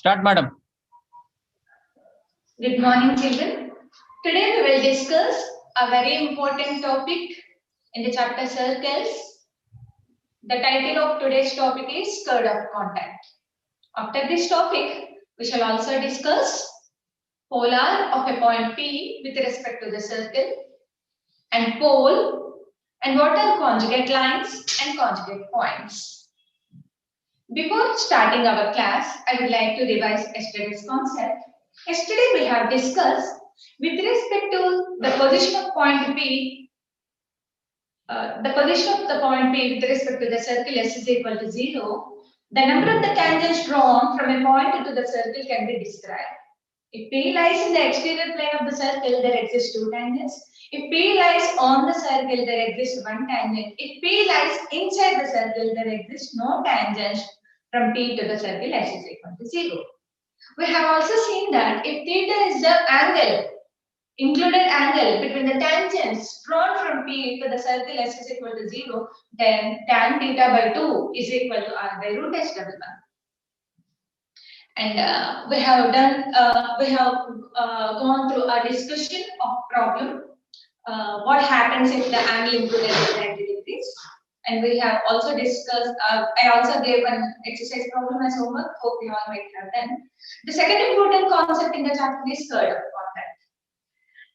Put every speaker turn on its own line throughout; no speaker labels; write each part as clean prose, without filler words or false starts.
Start, madam.
Good morning, children. Today we will discuss a very important topic in the chapter circles. The title of today's topic is Third of Contact. After this topic, we shall also discuss polar of a point P with respect to the circle and pole and what are conjugate lines and conjugate points. Before starting our class, I would like to revise yesterday's concept. Yesterday we have discussed with respect to the position of point P, with respect to the circle S is equal to 0, the number of the tangents drawn from a point to the circle can be described. If P lies in the exterior plane of the circle, there exist two tangents. If P lies on the circle, there exists one tangent. If P lies inside the circle, there exists no tangents from P to the circle S is equal to 0. We have also seen that if theta is the angle, included angle between the tangents drawn from P to the circle S is equal to 0, then tan theta by 2 is equal to R by root S double 1. And we have gone through a discussion of problem. What happens if the angle included is 90 degrees? And we have also discussed, I also gave an exercise problem as homework, hope you all might have done. The second important concept in the chapter is third of contact.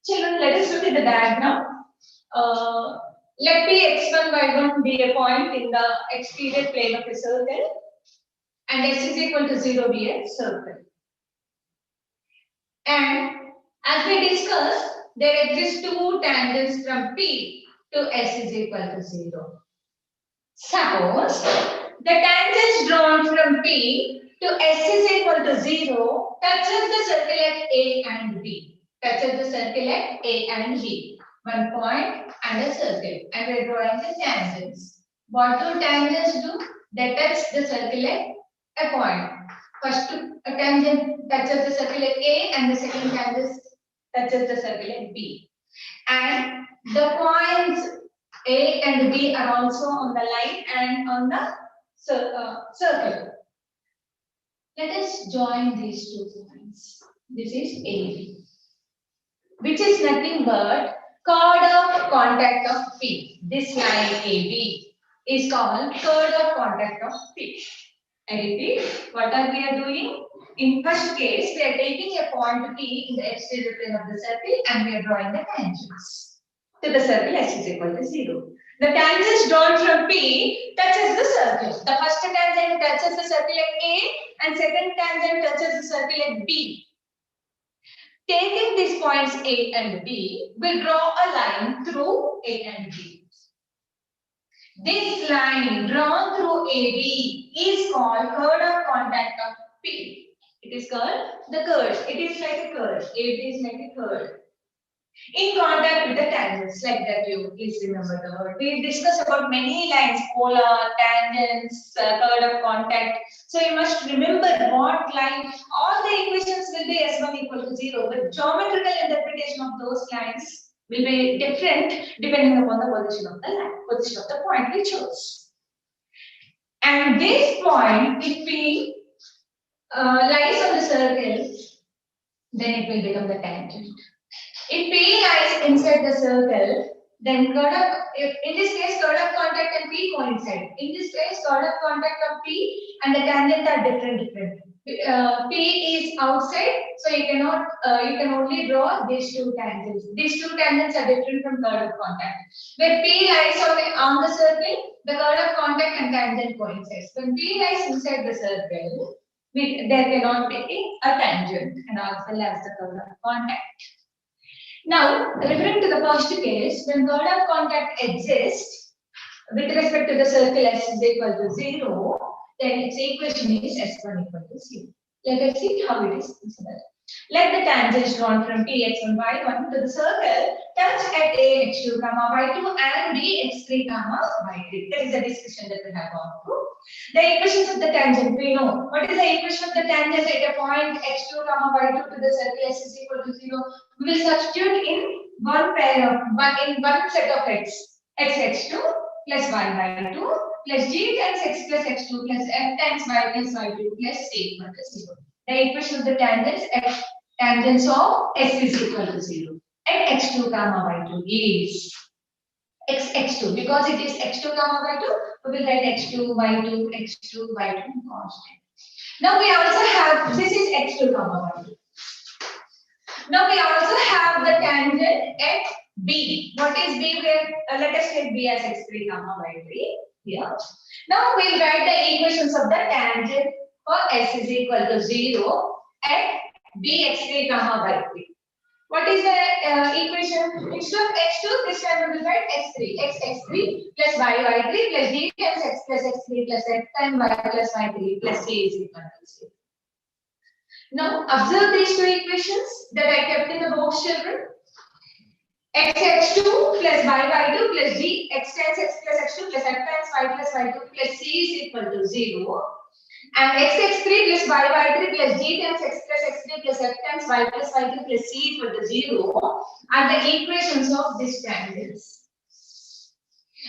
Children, let us look at the diagram. Let P(x1, y1) be a point in the exterior plane of a circle and S is equal to 0 be a circle. And as we discussed, there exist two tangents from P to S is equal to 0. Suppose the tangents drawn from P to S is equal to 0 touches the circle at A and B. Touches the circle at A and B. One point and a circle. And we are drawing the tangents. What do tangents do? They touch the circle at a point. First a tangent touches the circle at A and the second tangent touches the circle at B. And the points A and B are also on the line and on the circle. Let us join these two points. This is AB, which is nothing but chord of contact of P. This line AB is called chord of contact of P. I repeat, what are we doing? In first case, we are taking a point P in the exterior plane of the circle and we are drawing the tangents to the circle S is equal to 0. The tangents drawn from P touches the circle. The first tangent touches the circle at A and second tangent touches the circle at B. Taking these points A and B, we draw a line through A and B. This line drawn through AB is called chord of contact of P. It is called the chord. It is like a chord. AB is like a chord. In contact with the tangents, like that you please remember the word. We discussed about many lines, polar, tangents, chord of contact. So you must remember what line, all the equations will be S1 equal to 0, but geometrical interpretation of those lines will be different depending upon the position of the line, position of the point we chose. And this point, if P lies on the circle, then it will become the tangent. If P lies inside the circle, then in this case, chord of contact and P coincide. In this case, chord of contact of P and the tangent are different. P is outside, so you can only draw these two tangents. These two tangents are different from chord of contact. Where P lies on the circle, the chord of contact and tangent coincides. When P lies inside the circle, there cannot be a tangent and as well as the chord of contact. Now, referring to the first case, when chord of contact exists with respect to the circle S is equal to 0, then its equation is S1 equal to 0. Let us see how it is considered. Let the tangents drawn from P(x1, y1) to the circle touch at A x2, y2 and B x3, y3. That is the discussion that we have gone through. The equations of the tangent we know. What is the equation of the tangent at a point x2, y2 to the circle S is equal to 0? We will substitute in one set of x2 plus 1 by 2 plus g times x plus x2 plus f times y plus y2 plus c equal to 0. The equation of the tangents of S is equal to 0 at x2 comma y2 is x2, because it is x2 comma y2, we will write x2 y2 constant. Now we also have, this is x2 comma y2. Now we also have the tangent at B. What is B? Let us take B as x3 comma y3 here. Now we'll write the equations of the tangent for S is equal to 0 at B x3 comma y3. What is the equation? Instead of x2, this time we will write x3. x3 plus y3 plus d times x plus x3 plus x times y plus y3 plus c is equal to 0. Now observe these two equations that I kept in the box, children. X2 plus y2 plus g x times x plus x2 plus x times y plus y2 plus c is equal to 0. And x3 plus y3 plus g times x plus x3 plus x times y plus y3 plus c equal to 0 are the equations of these tangents.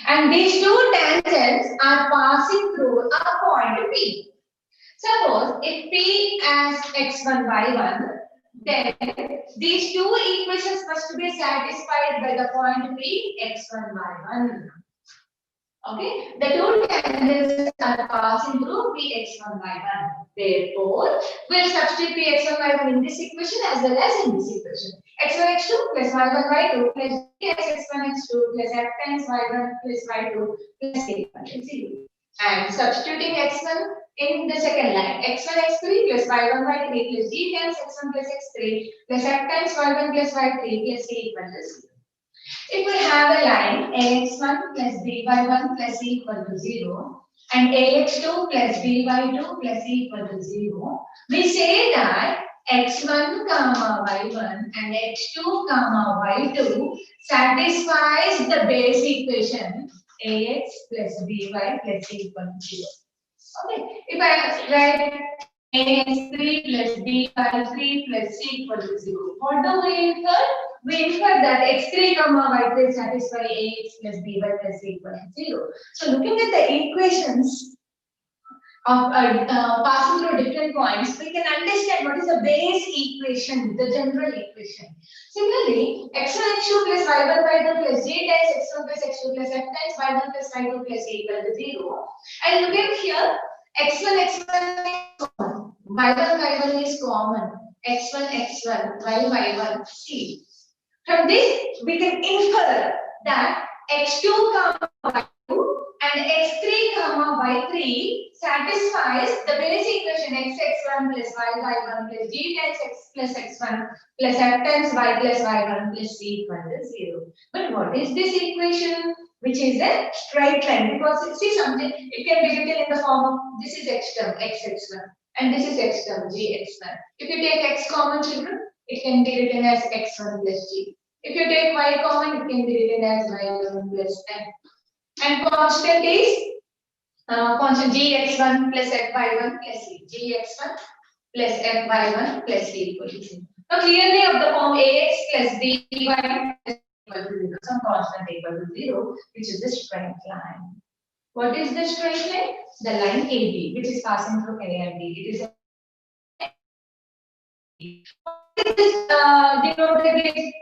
And these two tangents are passing through a point P. Suppose if P as x1, y1, then these two equations must be satisfied by the point P, x1, y1. Okay, the two tangents are passing through P, x1, y1. Therefore, we'll substitute P, x1, y1 in this equation as well as in this equation. x1, x2 plus y1, y2 plus g x x1, x2 plus f times y1 plus y2 plus a equal to 0. And substituting x1 in the second line, x1, x3 plus y1, y3 plus g times x1 plus x3 plus f times y1 plus y3 plus c equal to 0. If we have a line ax1 plus by1 plus c equal to 0 and ax2 plus by2 plus c equal to 0, we say that x1 comma y1 and x2 comma y2 satisfies the base equation ax plus by plus c equal to 0. Okay, if I write ax3 plus by3 plus c equal to 0, what do we infer? We infer that x3 comma y3 satisfy ax plus by plus c equal to 0. So looking at the equations of passing through different points, we can understand what is the base equation, the general equation. Similarly, x1 x2 plus y1 y2 plus g times x1 plus x2 plus f times y1 plus y2 plus c equal to 0. And look at here, x1 is common, y1 y1 is common, x1 x1 y1 c. From this, we can infer that x2 comma y2 and x3 comma y3 satisfies the base equation x1 plus y1 plus g times x plus x1 plus f times y plus y1 plus c equal to 0. But what is this equation? Which is a straight line, because see something, it can be written in the form of this is x term x1 and this is x term gx1. If you take x common, children, it can be written as x1 plus g. If you take y common, it can be written as y1 plus f. And constant is constant gx1 plus fy1 plus c. gx1 plus fy1 plus c equal to 0. Now clearly of the form ax plus by plus equal to 0, some constant equal to 0, which is the straight line. What is the straight line? The line AB, which is passing through A and B. It is a denoted with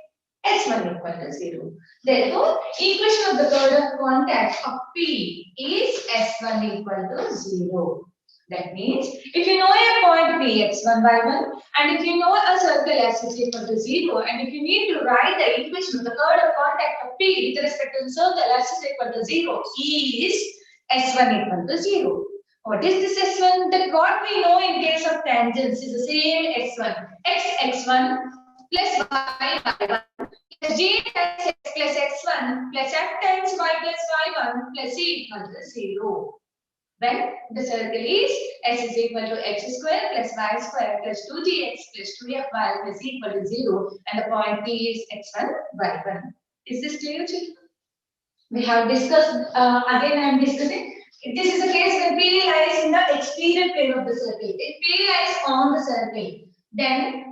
S1 equal to 0. Therefore, equation of the third of contact of P is S1 equal to 0. That means, if you know a point P, x1, y1, and if you know a circle S is equal to 0, and if you need to write the equation of the third of contact of P with respect to the circle S is equal to 0, is S1 equal to 0. What is this S1? That what we know in case of tangents is the same S1. X1 plus y y1 plus g times x plus x1 plus f times y plus y1 plus c equal to 0. When the circle is S is equal to x square plus y square plus 2gx plus 2fy plus equal to 0, and the point P is x1, y1. Is this clear, children? We have discussed, again I am discussing. This is the case when P lies in the exterior plane of the circle. If P lies on the circle, then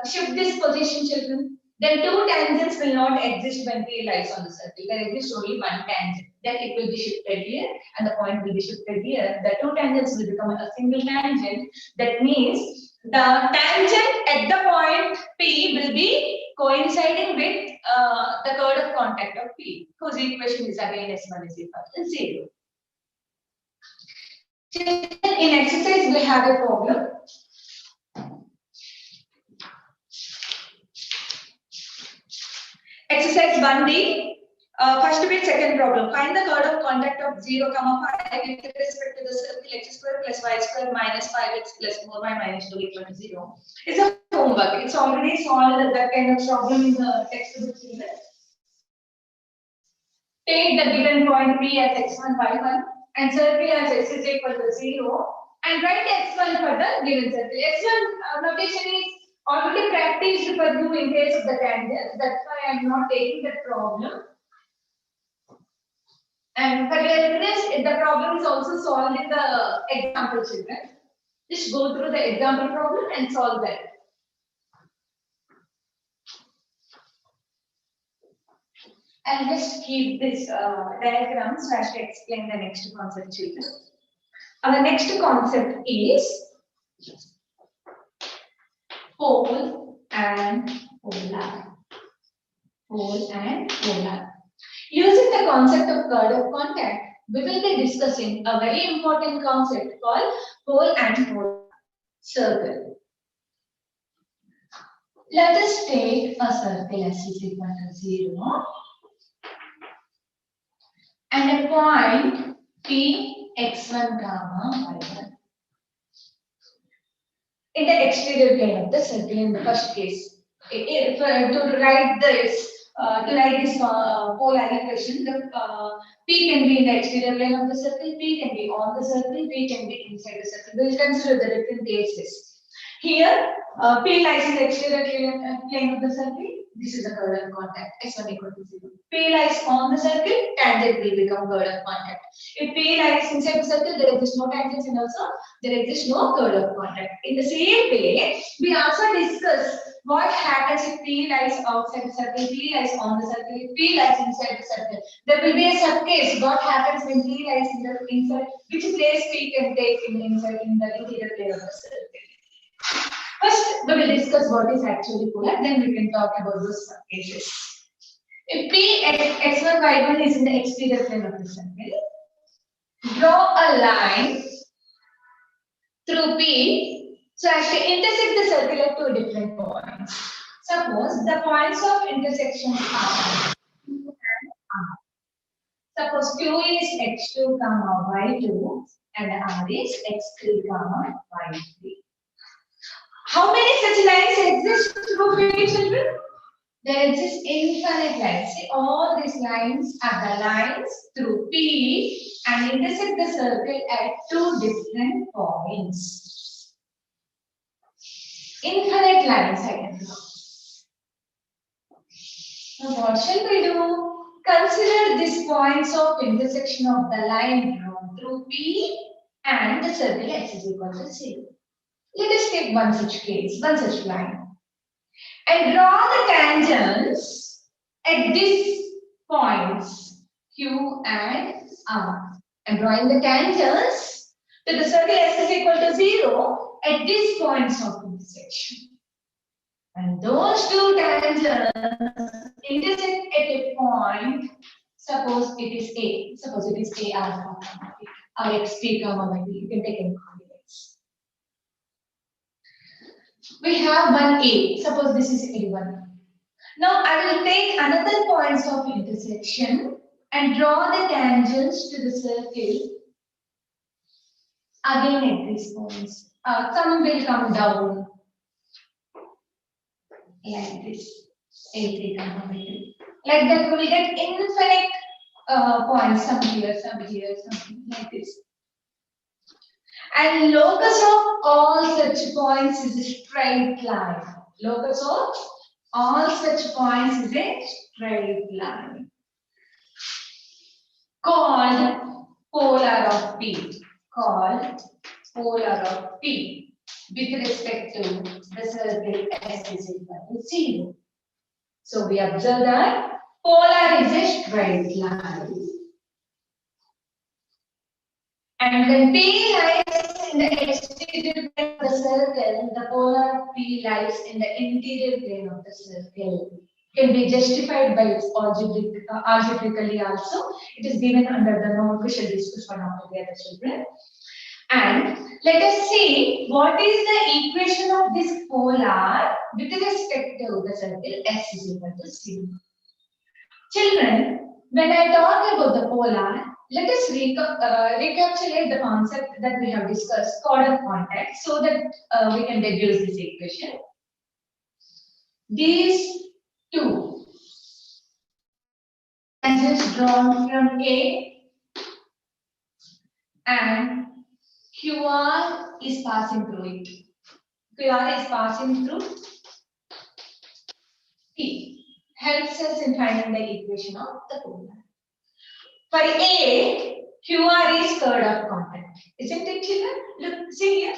shift this position, children. Then two tangents will not exist when P lies on the circle. There exists only one tangent. then it will be shifted here and the point will be shifted here. The two tangents will become a single tangent. That means the tangent at the point P will be coinciding with the chord of contact of P, whose equation is again S1 is equal to 0. In exercise, we have a problem. Exercise 1D. First bit, second problem. Find the chord of contact of 0, 5 with respect to the circle x square plus y square minus 5x plus 4y minus 2 equal to 0. It's a homework. It's already solved that kind of problem in the textbook. Take the given point P as x1, y1 and circle as x is equal to 0 and write x1 for the given circle. x1 notation is already practiced for you in case of the tangents. That's why I am not taking that problem. And for your reference, the problem is also solved in the example, children. Just go through the example problem and solve that. I'll just keep this diagram so as to explain the next concept, children. Our next concept is pole and polar. Pole and polar. Using the concept of chord of contact, we will be discussing a very important concept called pole and polar circle. Let us take a circle S is equal to 0 and a point P x1, y1 in the exterior plane of the circle in the first case. To write this polar equation, the P can be in the exterior plane of the circle, P can be on the circle, P can be inside the circle. We will consider the different cases. Here, P lies in the exterior plane of the circle. This is the chord of contact, x1 equal to 0. P lies on the circle, tangent will become chord of contact. If P lies inside the circle, there exists no tangents and also there exists no chord of contact. In the same way, we also discuss what happens if P lies outside the circle, P lies on the circle, if P lies inside the circle. There will be a subcase. What happens when P lies in the inside? Which place P can take in the interior plane of the circle? First, we will discuss what is actually polar. Then we can talk about those subcases. If P x1, y1 is in the exterior plane of the circle, draw a line through P so as to intersect the circle at two different points. Suppose the points of intersection are Q and R. Suppose Q is x2, y2 and R is x3, y3. How many such lines exist through P, children? There exist infinite lines. See, all these lines are the lines through P and intersect the circle at two different points. Infinite lines I can draw. Now what shall we do? Consider these points of intersection of the line drawn through P and the circle x is equal to 0. Let us take one such case, one such line, and draw the tangents at these points Q and R. And drawing the tangents to the circle S is equal to 0 at these points of intersection. And those two tangents intersect at a point. Suppose it is A. Suppose it is A alpha, or x3, y3. You can take any coordinates. We have one A. Suppose this is A1. Now I will take another points of intersection and draw the tangents to the circle again at these points. Some will come down like this. A3, y3. Like that we will get infinite points. Some here, something like this. And locus of all such points is a straight line. Locus of all such points is a straight line. Called polar of P. Called polar of P. With respect to the circle S is equal to 0. So we observe that polar is a straight line. And when P lies in the exterior plane of the circle, the polar P lies in the interior plane of the circle. Can be justified by its algebraically also. It is given under the note. We shall discuss one after the other, children. And let us see what is the equation of this polar with respect to the circle S is equal to C. Children, when I talk about the polar, let us recapitulate the concept that we have discussed, chord of contact, so that we can deduce this equation. These two tangents drawn from A and QR is passing through it. QR is passing through P. Helps us in finding the equation of the polar. For A, QR is chord of contact. Isn't it, children? Look, see here.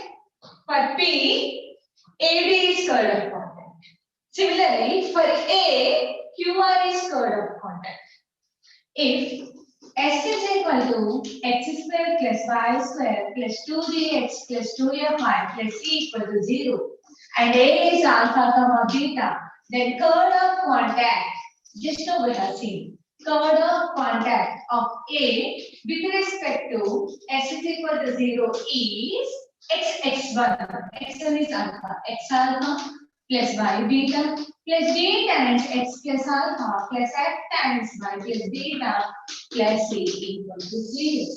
For P, AB is chord of contact. Similarly, for A, QR is chord of contact. If S is equal to x square plus y square plus 2bx plus 2fy plus c equal to 0 and A is alpha comma beta, then chord of contact, just now we have seen, chord of contact of A with respect to S is equal to 0 is x1. x1 is alpha, x alpha plus y beta plus b times x plus alpha plus f times y plus beta plus c equal to 0.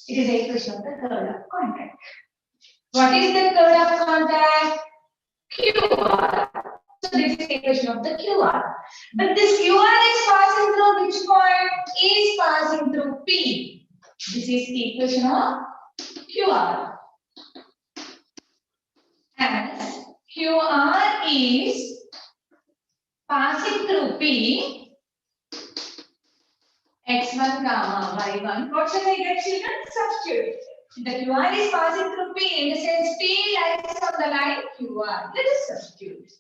It is the equation of the chord of contact. What is the chord of contact? QR. So this is the equation of the QR. But this QR is passing through which point? Is passing through P. This is the equation of QR. As QR is passing through P, x1 comma y1. What shall I get, children? Substitute. The QR is passing through P in the sense P lies on the line QR. Let us substitute.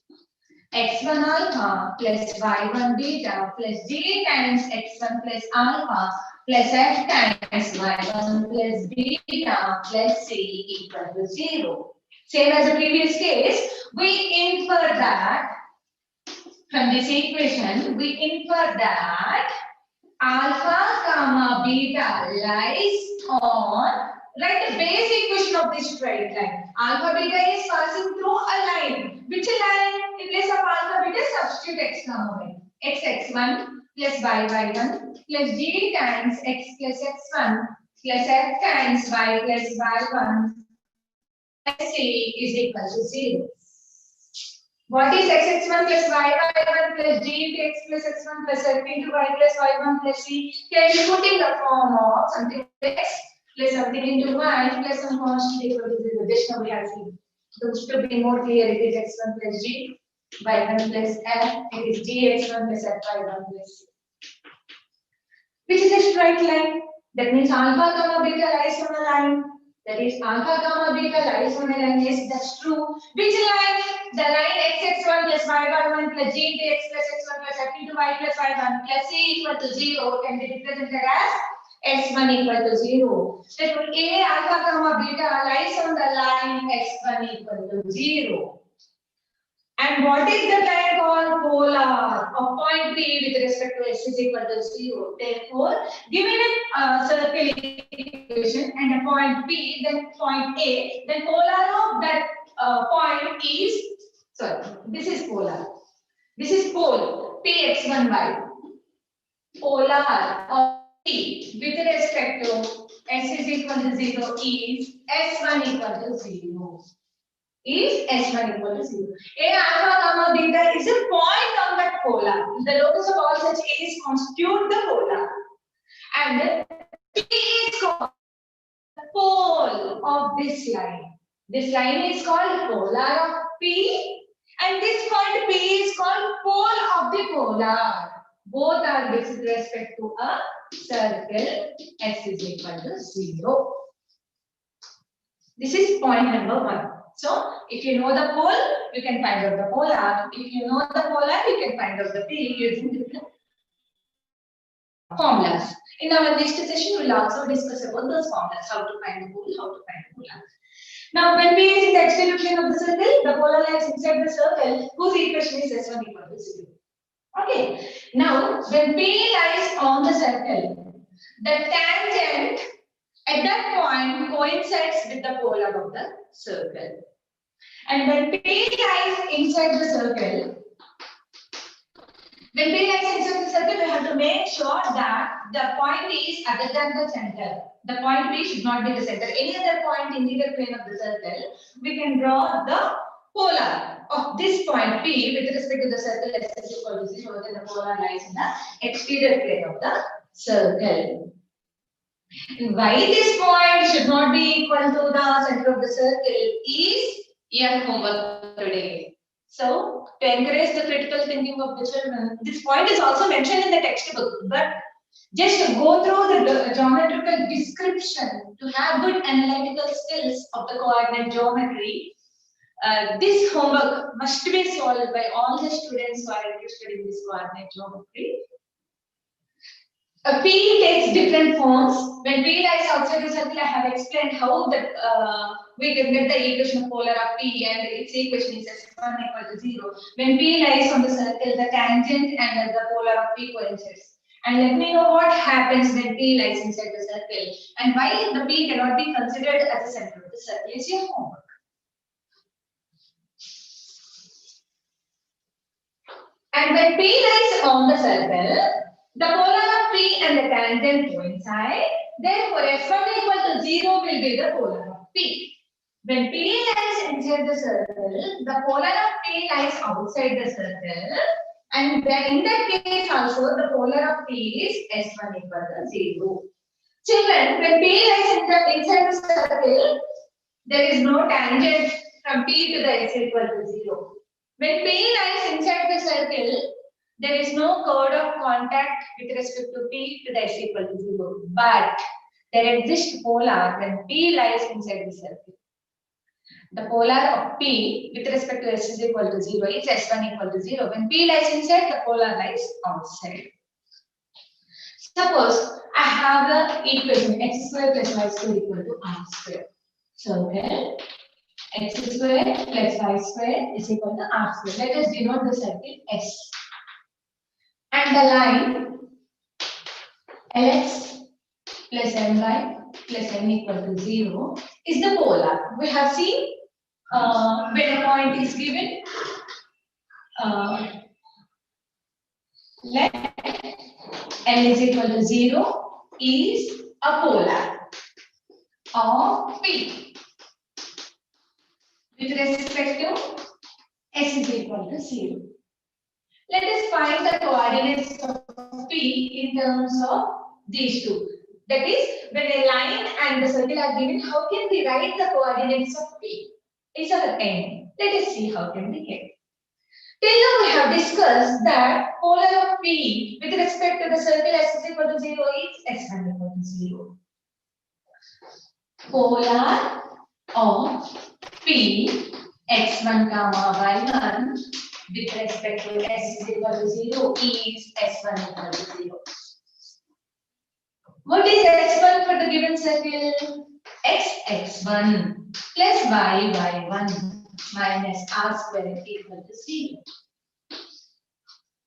x1 alpha plus y1 beta plus g times x1 plus alpha plus f times y1 plus beta plus c equal to 0. Same as the previous case, we infer that from this equation, we infer that alpha comma beta lies on, write the base equation of this straight line. Alpha beta is passing through a line. Which line? In place of alpha beta, substitute x comma y. x1 plus y1 plus g times x plus x1 plus f times y plus y1 plus c is equal to 0. What is x1 plus y1 plus g into x plus x1 plus f into y plus y1 plus c can be put in the form of something x plus something into y plus some constant equal to 0. Just now we have seen. To be more clear, it is x1 plus g, y1 plus f, it is gx1 plus f, y1 plus c. Which is a straight line. That means alpha comma beta lies on a line. That is alpha comma beta lies on a line. Yes, that's true. Which line? The line x1 plus y1 plus g into x plus x1 plus f into y plus y1 plus c equal to 0 can be represented as x1 equal to 0. Therefore, A alpha comma beta lies on the line x1 equal to 0. And what is the line called? Polar of point P with respect to S is equal to 0. Therefore, given a circle equation and a point P, then point A, then polar of that point is, sorry, this is polar. This is pole, Px1y. Polar of P with respect to S is equal to 0 is S1 equal to 0. Is S1 equal to 0. A alpha comma beta is a point on that polar. The locus of all such A's constitute the polar. And P is called the pole of this line. This line is called polar of P. And this point P is called pole of the polar. Both are with respect to a circle. S is equal to 0. This is point number 1. So, if you know the pole, you can find out the polar. If you know the polar, you can find out the P using different formulas. In our next session, we will also discuss about those formulas, how to find the pole, how to find the polar. Now, when P is in the x direction of the circle, the polar lies inside the circle, whose equation is S1 equal to 0. Okay. Now, when P lies on the circle, the tangent at that point coincides with the polar of the circle. And when P lies inside the circle, we have to make sure that the point is other than the center. The point P should not be the center. Any other point in either plane of the circle, we can draw the polar of this point P with respect to the circle S is equal to 0. Then the polar lies in the exterior plane of the circle. And why this point should not be equal to the center of the circle is your homework today. So, to encourage the critical thinking of the children, this point is also mentioned in the textbook, but just to go through the geometrical description, to have good analytical skills of the coordinate geometry, this homework must be solved by all the students who are interested in this coordinate geometry. A P takes different forms. When P lies outside the circle, I have explained how we can get the equation of polar of P, and its equation is S1 equal to 0. When P lies on the circle, the tangent and the polar of P coincides. And let me know what happens when P lies inside the circle and why the P cannot be considered as the center of the circle is your homework. And when P lies on the circle, the polar of P and the tangent coincide. Therefore, S1 equal to 0 will be the polar of P. When P lies inside the circle, the polar of P lies outside the circle. And then in that case also, the polar of P is S1 equal to 0. Children, when P lies inside the circle, there is no tangent from P to the S equal to 0. When P lies inside the circle, there is no chord of contact with respect to P to the S equal to 0. But there exists polar when P lies inside the circle. The polar of P with respect to S is equal to 0 is S1 equal to 0. When P lies inside, the polar lies outside. Suppose I have the equation x square plus y square equal to r square. So then x square plus y square is equal to r square. Let us denote the circle S. And the line Lx plus My plus n equal to 0 is the polar. We have seen when a point is given, let n is equal to 0 is a polar of P with respect to S is equal to 0. Let us find the coordinates of P in terms of these two. That is, when a line and the circle are given, how can we write the coordinates of P? Is our aim. Let us see how can we get. Till now we have discussed that polar of P with respect to the circle S is equal to 0 is S1 equal to 0. Polar of P x1 comma y1 with respect to S is equal to 0 is S1 equal to 0. What is S1 for the given circle? X1 plus y1 minus r square equal to 0.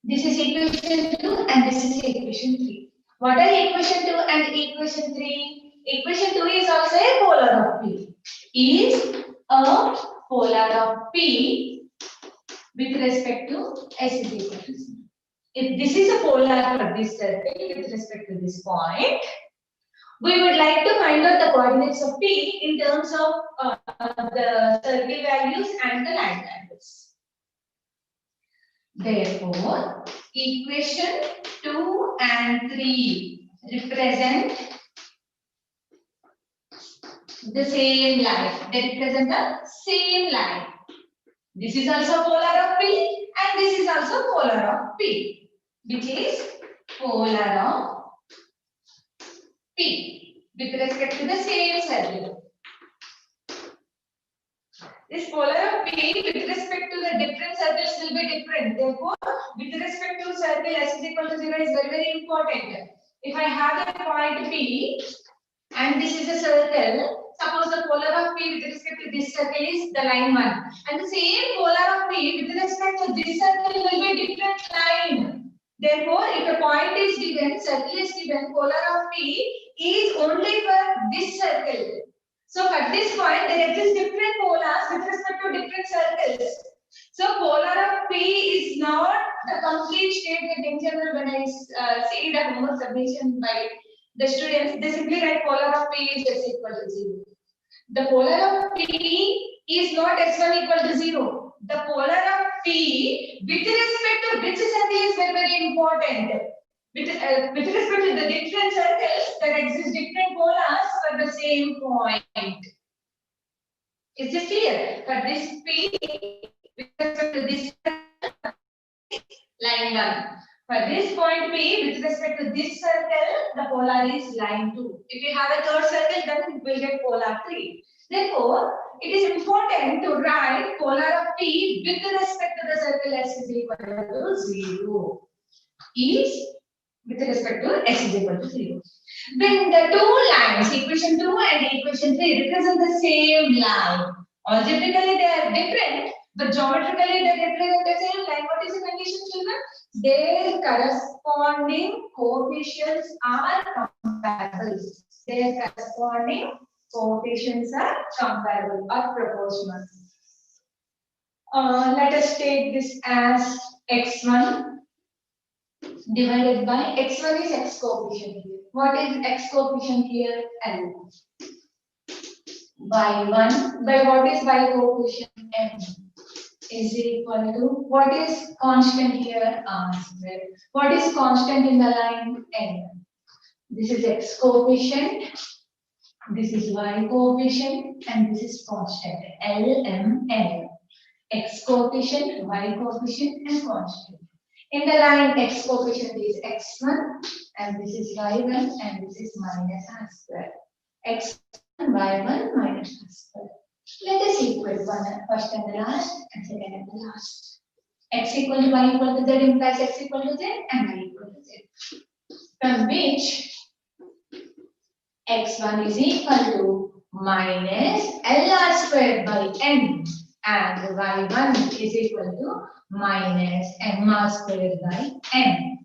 This is equation 2 and this is equation 3. What are equation 2 and equation 3? Equation 2 is also a polar of P. Is a polar of P with respect to S is equal to 0. If this is a polar for this circle with respect to this point, we would like to find out the coordinates of P in terms of the circle values and the line values. Therefore, equation 2 and 3 represent the same line. They represent the same line. This is also polar of P and this is also polar of P, which is polar of P with respect to the same circle. This polar of P with respect to the different circles will be different. Therefore, with respect to circle S is equal to 0 is very, very important. If I have a point P and this is a circle, suppose the polar of P with respect to this circle is the line 1 and the same polar of P with respect to this circle will be a different line. Therefore, if a point is given, circle is given, polar of P is only for this circle. So at this point, there exist different polars with respect to different circles. So polar of P is not the complete statement in general. When I see the homework submission by the students, they simply write polar of P is s equal to 0. The polar of P is not s1 equal to 0. The polar of P with respect to which circle is very, very important. With respect to the different circles, there exist different polars for the same point. Is this clear? For this P, with respect to this line 1. For this point P, with respect to this circle, the polar is line 2. If you have a third circle, then it will get polar 3. Therefore, it is important to write polar of P with respect to the circle S is equal to 0. Is with respect to S is equal to 0. When the two lines, equation 2 and equation 3, represent the same line, algebraically they are different, but geometrically they represent the same line. What is the condition, children? Their corresponding coefficients are comparable. Their corresponding coefficients are comparable or proportional. Let us take this as x1 divided by x1 is x coefficient here. What is x coefficient here? L. Y1 by what is y coefficient? M is equal to what is constant here? R square. What is constant in the line? N. This is x coefficient. This is y coefficient and this is constant. L, M, N. X coefficient, y coefficient and constant. In the line x coefficient is x1 and this is y1 and this is minus r square. x1, y1 minus r square. Let us equate one first and the last and second and the last. X equal to y equal to z implies x equal to z and y equal to z. From which x1 is equal to minus LR squared by n and y1 is equal to minus mr squared by n.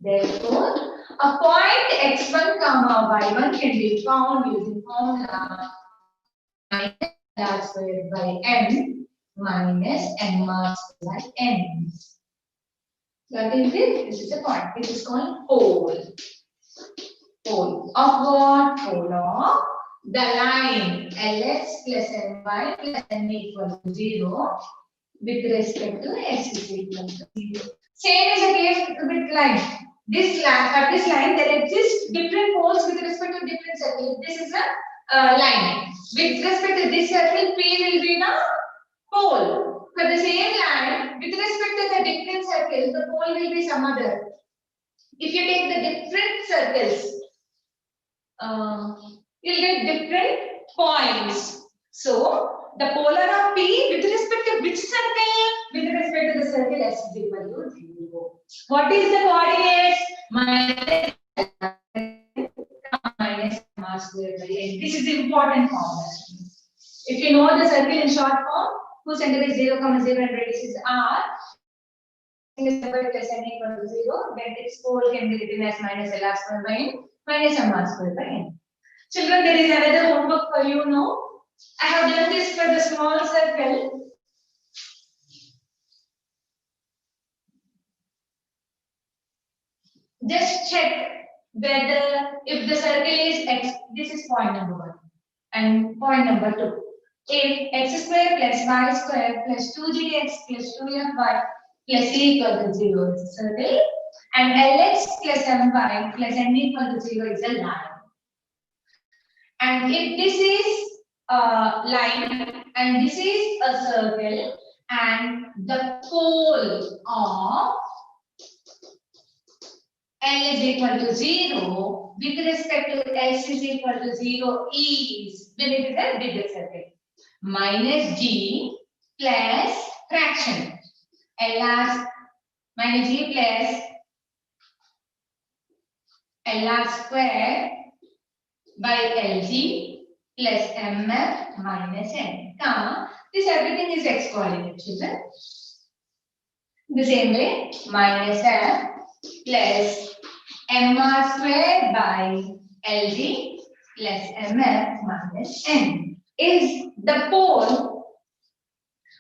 Therefore, a point x1 comma y1 can be found using formula minus LR squared by n minus mr squared by n. What is it? This is a point. This is called pole. Pole of what? Pole of the line Lx plus Ly plus n equal to 0 with respect to s is equal to 0. Same is the case with line. This line, at this line, there exist different poles with respect to different circles. This is a line. With respect to this circle, P will be the pole. For the same line, with respect to the different circles, the pole will be some other. If you take the different circles, you'll get different points. So, the polar of P with respect to which circle? With respect to the circle S is equal to 0. What is the coordinates? Minus m squared by n. This is the important formula. If you know the circle in short form, whose center is 0, 0 and radius is r, plus n equal to 0, then its pole can be written as minus LR squared by n minus mr squared by n. Children, there is another homework for you now. I have done this for the small circle. Just check whether if the circle is x, this is point number 1 and point number 2. If x square plus y square plus 2gx plus 2fy plus c equal to 0 is a circle and lx plus my plus n equal to 0 is a line. And if this is a line and this is a circle and the pole of L is equal to 0 with respect to S is equal to 0 is, when it is a bigger circle, minus G plus fraction LR minus G plus LR square by LG plus MF minus N, comma, this everything is x coordinate, children. The same way, minus F plus MR square by LG plus MF minus N is the pole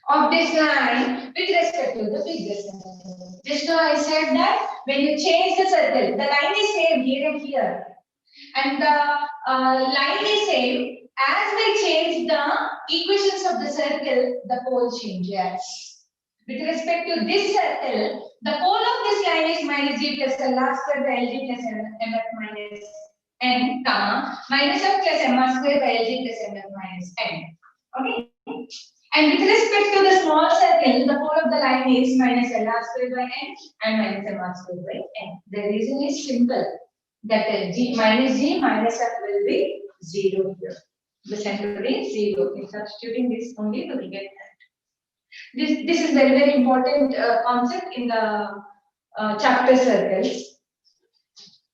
of this line with respect to the previous circle. Just now I said that when you change the circle, the line is same here and here, and the line is same. As we change the equations of the circle, the pole changes. With respect to this circle, the pole of this line is minus G plus LR square by LG plus MF minus N, comma, minus F plus MR square by LG plus MF minus N. Okay? And with respect to the small circle, the pole of the line is minus LR square by N and minus MR square by N. The reason is simple, that G minus F will be 0 here. The center will be 0. In substituting this only, we will get that. This is very important concept in the chapter circles.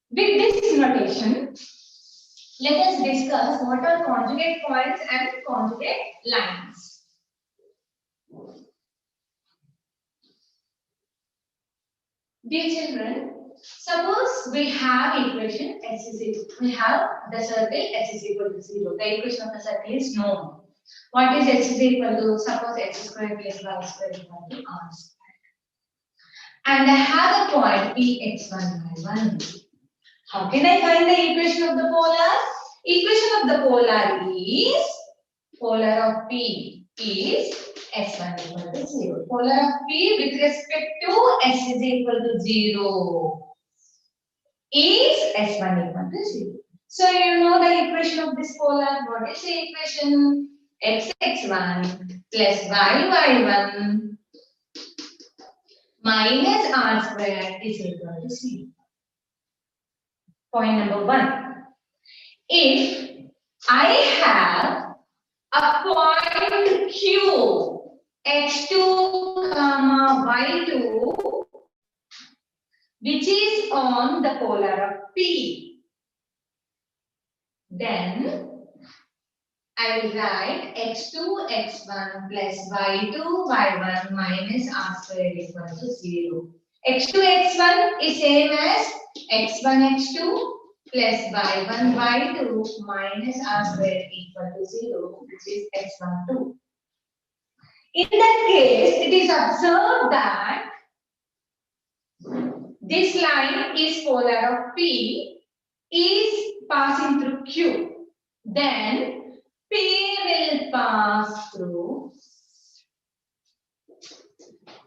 With this notation, let us discuss what are conjugate points and conjugate lines. Dear children, suppose we have equation S is equal, we have the circle S is equal to 0. The equation of the circle is known. What is S is equal to? Suppose x square plus y square equal to r square. And I have a point P x1 y1. How can I find the equation of the polar? Equation of the polar is, polar of P is S1 equal to 0. Polar of P with respect to S is equal to 0 is S1 equal to 0. So you know the equation of this polar. What is the equation? X1 plus y1 minus r square is equal to 0. Point number 1. If I have a point Q, x2, y2, which is on the polar of P, then I will write x2, x1 plus y2, y1 minus r square equal to 0. x2, x1 is same as x1, x2 plus y1, y2 minus r square equal to 0, which is x1, 2. In that case, it is observed that this line is polar of P is passing through Q. Then P will pass through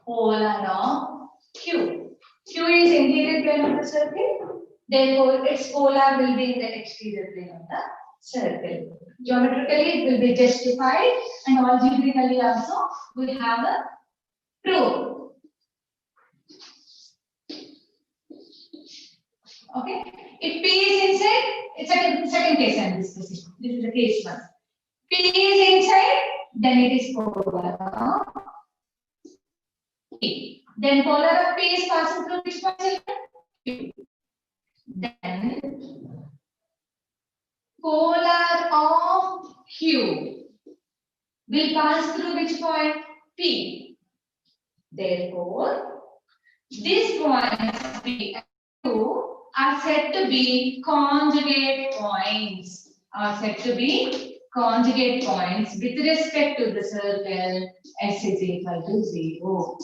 polar of Q. Q is interior plane of the circle. Therefore, its polar will be in the exterior plane of the circle. Geometrically, it will be justified, and algebraically also we have a proof. Okay. If P is inside, it's second case I am discussing. This is the case 1. P is inside, then it is polar of P. Then polar of P is passing through which point? Q. Then polar of Q will pass through which point? P. Therefore, these points P and Q are said to be conjugate points. With respect to the circle S is equal to 0.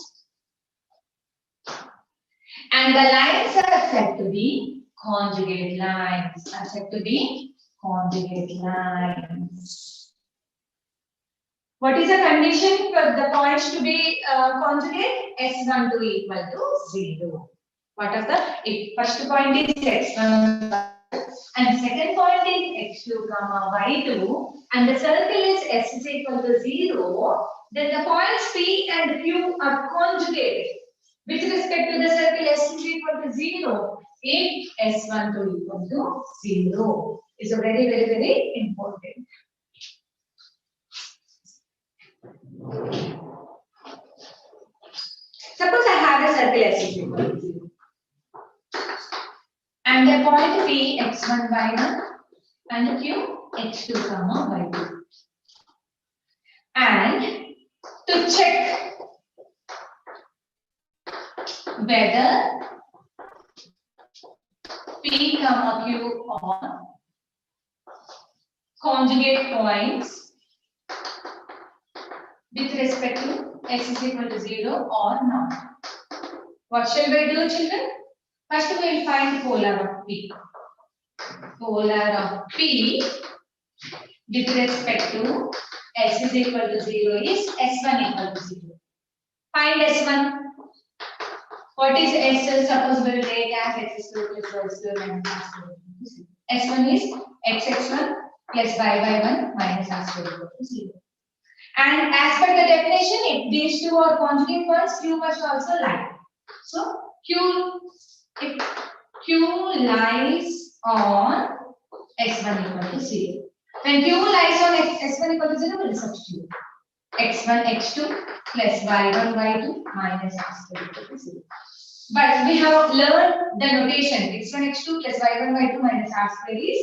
And the lines are said to be conjugate lines. What is the condition for the points to be conjugate? S12 equal to 0. What are the, if first point is x1 and second point is x2, y2, and the circle is S is equal to 0, then the points P and Q are conjugated with respect to the circle S is equal to 0 if S12 equal to 0 is a very important. Suppose I have a circle S is equal to 0 and and the point P x1 y1 and Q x2 comma y2. And to check whether P comma Q are conjugate points with respect to x is equal to 0 or not. What shall we do, children? First we will find polar of P. Polar of P with respect to x is equal to 0 is s1 equal to 0. Find s1. What is s? Suppose we will take as x square plus y square minus r square. S1 is xx1 plus y1 minus r square equal to 0. And as per the definition, if these two are conjugate points, Q must also lie. So if Q lies on s1 equal to 0. When Q lies on s1 equal to 0, we will substitute x1 x2 plus y1 y2 minus r square equal to 0. But we have learned the notation x1 x2 plus y1 y2 minus r square is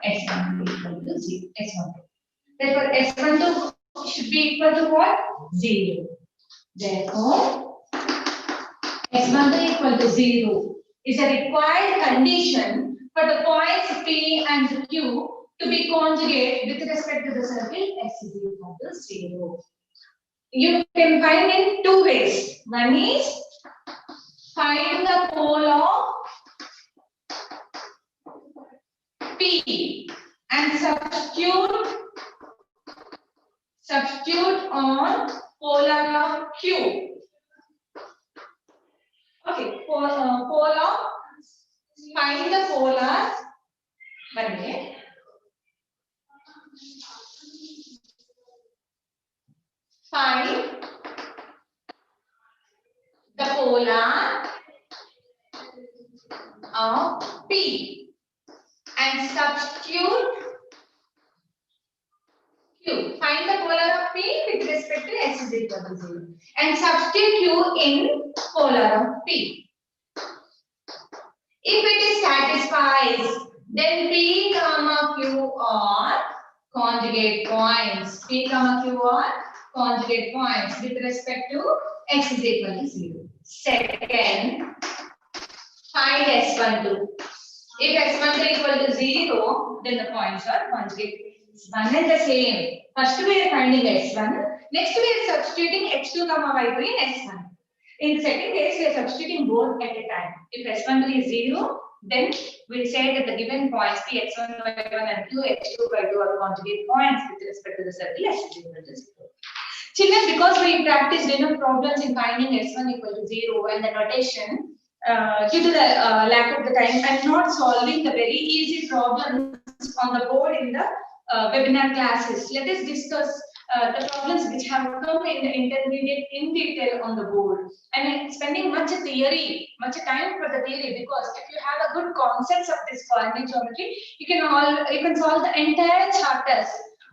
s1 equal to 0. S12. Therefore, s12 should be equal to what? 0. Therefore, s12 equal to 0 is a required condition for the points P and Q to be conjugate with respect to the circle s is equal to 0. You can find in two ways. One is find the pole of P and substitute on polar of Q. Okay, polar. Find the polar. One minute. Find the polar of P and substitute Q. Find the polar of P with respect to s is equal to 0 and substitute Q in polar of P. If it is satisfies, then P comma Q are conjugate points. P comma Q are conjugate points with respect to x is equal to 0. Second, find s12. If s12 is equal to 0, then the points are conjugate. One and the same. First we are finding s1. Next we are substituting x2 comma y2 in s1. In the second case, we are substituting both at a time. If s12 is 0, then we say that the given points p x1 y1 and q x2 y2 are conjugate points with respect to the circle s is equal to 0. Children, because we practiced enough problems in finding s1 equal to 0 and the notation, due to the lack of the time, I am not solving the very easy problems on the board in the webinar classes. Let us discuss the problems which have come in the intermediate in detail on the board. And spending much time for the theory, because if you have a good concepts of this coordinate geometry, you can solve the entire chapters.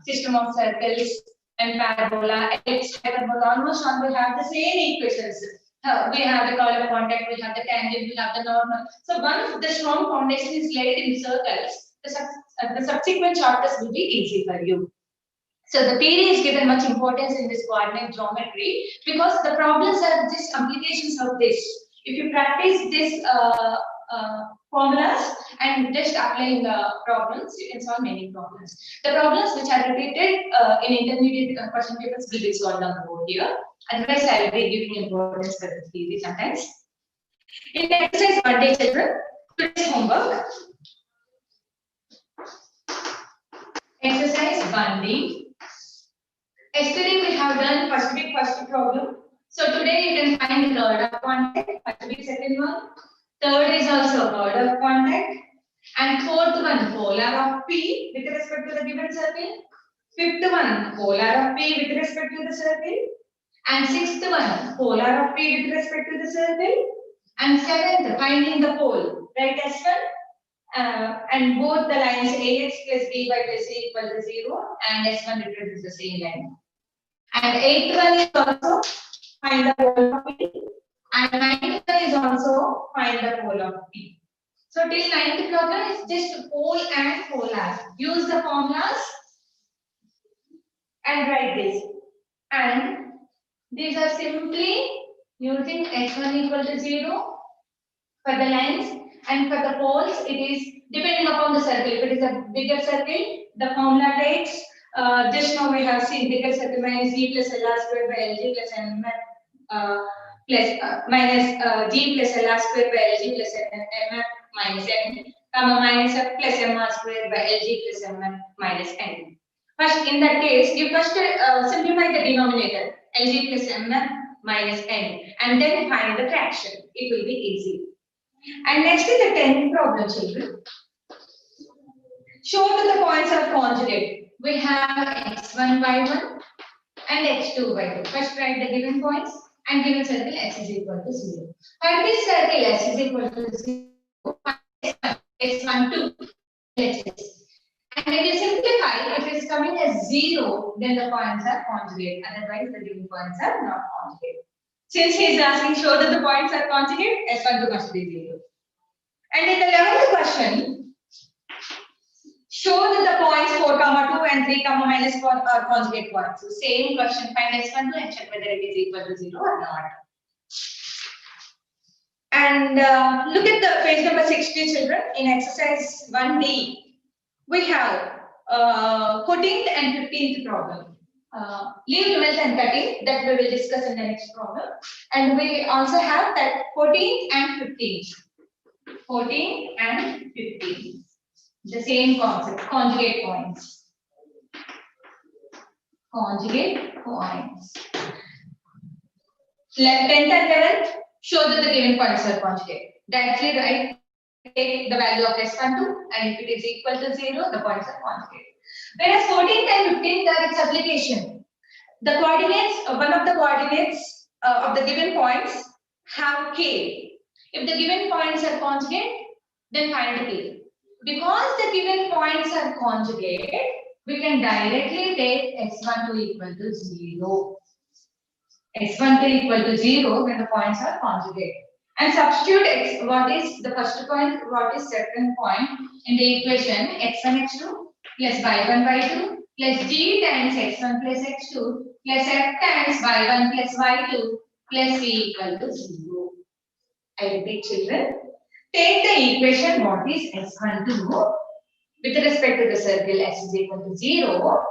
System of circles and parabola, ellipse, hyperbola, almost all will have the same equations. We have the curve of contact, we have the tangent, we have the normal. So once the strong foundation is laid in circles, the subsequent chapters will be easy for you. So the theory is given much importance in this coordinate geometry because the problems are just applications of this. If you practice this formulas and just applying the problems, you can solve many problems. The problems which are repeated in intermediate question papers will be solved on the board here. Otherwise, I will be giving importance for the theory sometimes. In exercise 1D, children, today's homework. Exercise 1D. Yesterday we have done first problem. So today you can find the third of contact, first week, second one. Third is also third of contact. And fourth one, polar of P with respect to the given circle. Fifth one, polar of P with respect to the circle. And sixth one, polar of P with respect to the circle. And seventh, finding the pole, right, S1? And both the lines AX plus BY plus C equal to 0 and S1 represents the same line. And eighth one is also find the pole of P. And ninth one is also find the pole of P. So till 9th problem is just pole and polar. Use the formulas and write this. And these are simply using x1 equal to 0 for the lines, and for the poles it is depending upon the circle. If it is a bigger circle, the formula takes just now we have seen bigger circle minus g plus L square by Lg plus m plus minus g plus L square by Lg plus m minus n, comma minus f plus m square by Lg plus m minus n. First, in that case, you first simplify the denominator Lg plus m minus n, and then find the fraction. It will be easy. And next is the 10th problem, children. Show that the points are conjugate. We have x1 by 1 and x2 by 2. First write the given points and given circle x is equal to 0. For this circle s is equal to 0, x1 2. And if you simplify, if it is coming as 0, then the points are conjugate. Otherwise, the given points are not conjugate. Since he is asking show that the points are conjugate, s1 2 must be 0. And in the 11th question, show that the points 4, 2 and 3, minus 4 are conjugate points. So same question, find s1 2 and check whether it is equal to 0 or not. And look at the page number 60, children. In exercise 1D, we have 14th and 15th problem. Leave 12th and 13th, that we will discuss in the next problem. And we also have that 14th and 15th. 14 and 15. The same concept, conjugate points. Conjugate points. 10th and 11th, show that the given points are conjugate. Directly write, take the value of s1 2, and if it is equal to 0, the points are conjugate. Whereas 14th and 15th are its application. The coordinates, one of the coordinates of the given points have k. If the given points are conjugate, then find the k. Because the given points are conjugate, we can directly take x12 equal to 0. x12 equal to 0 when the points are conjugate. And substitute what is the first point, what is second point in the equation x1 x2 plus y1 y2 plus g times x1 plus x2 plus f times y1 plus y2 plus v equal to 0. I repeat, children. Take the equation what is s12 with respect to the circle s is equal to 0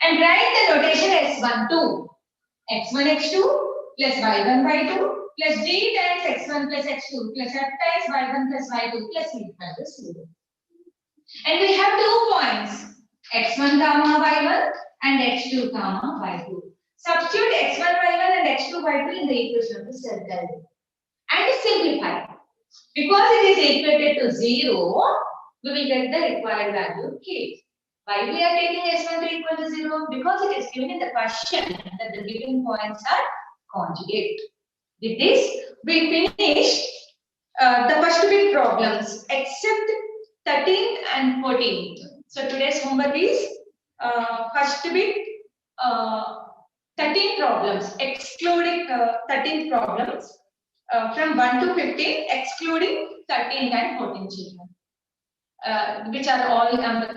and write the notation s12 x1 x2 plus y1 y2 plus g times x1 plus x2 plus f times y1 plus y2 plus v equal to 0. And we have 2 points x1 comma y1 and x2 comma y2. Substitute x1 y1 and x2 y2 in the equation of the circle and simplify. Because it is equated to 0, we will get the required value k. Why we are taking s12 equal to 0? Because it is given in the question that the given points are conjugate. With this, we finish the first bit problems except 13th and 14th. So today's homework is first bit 13 problems excluding 13 problems from 1 to 15 excluding 13 and 14 children, which are all on the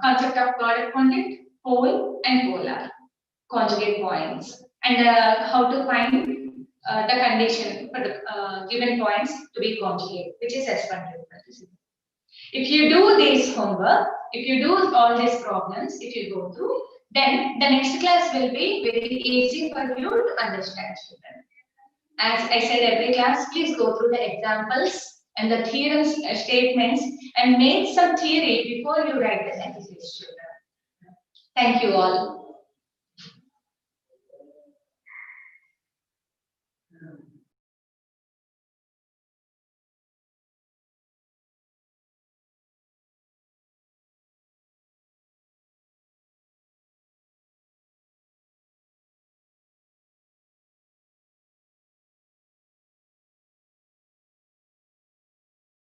concept of product content, pole and polar, conjugate points, and how to find the condition for the given points to be conjugate, which is S1. If you do this homework, if you do all these problems, if you go through, then the next class will be very easy for you to understand, children. As I said, every class, please go through the examples and the theorems, statements, and make some theory before you write the sentences, children. Thank you all.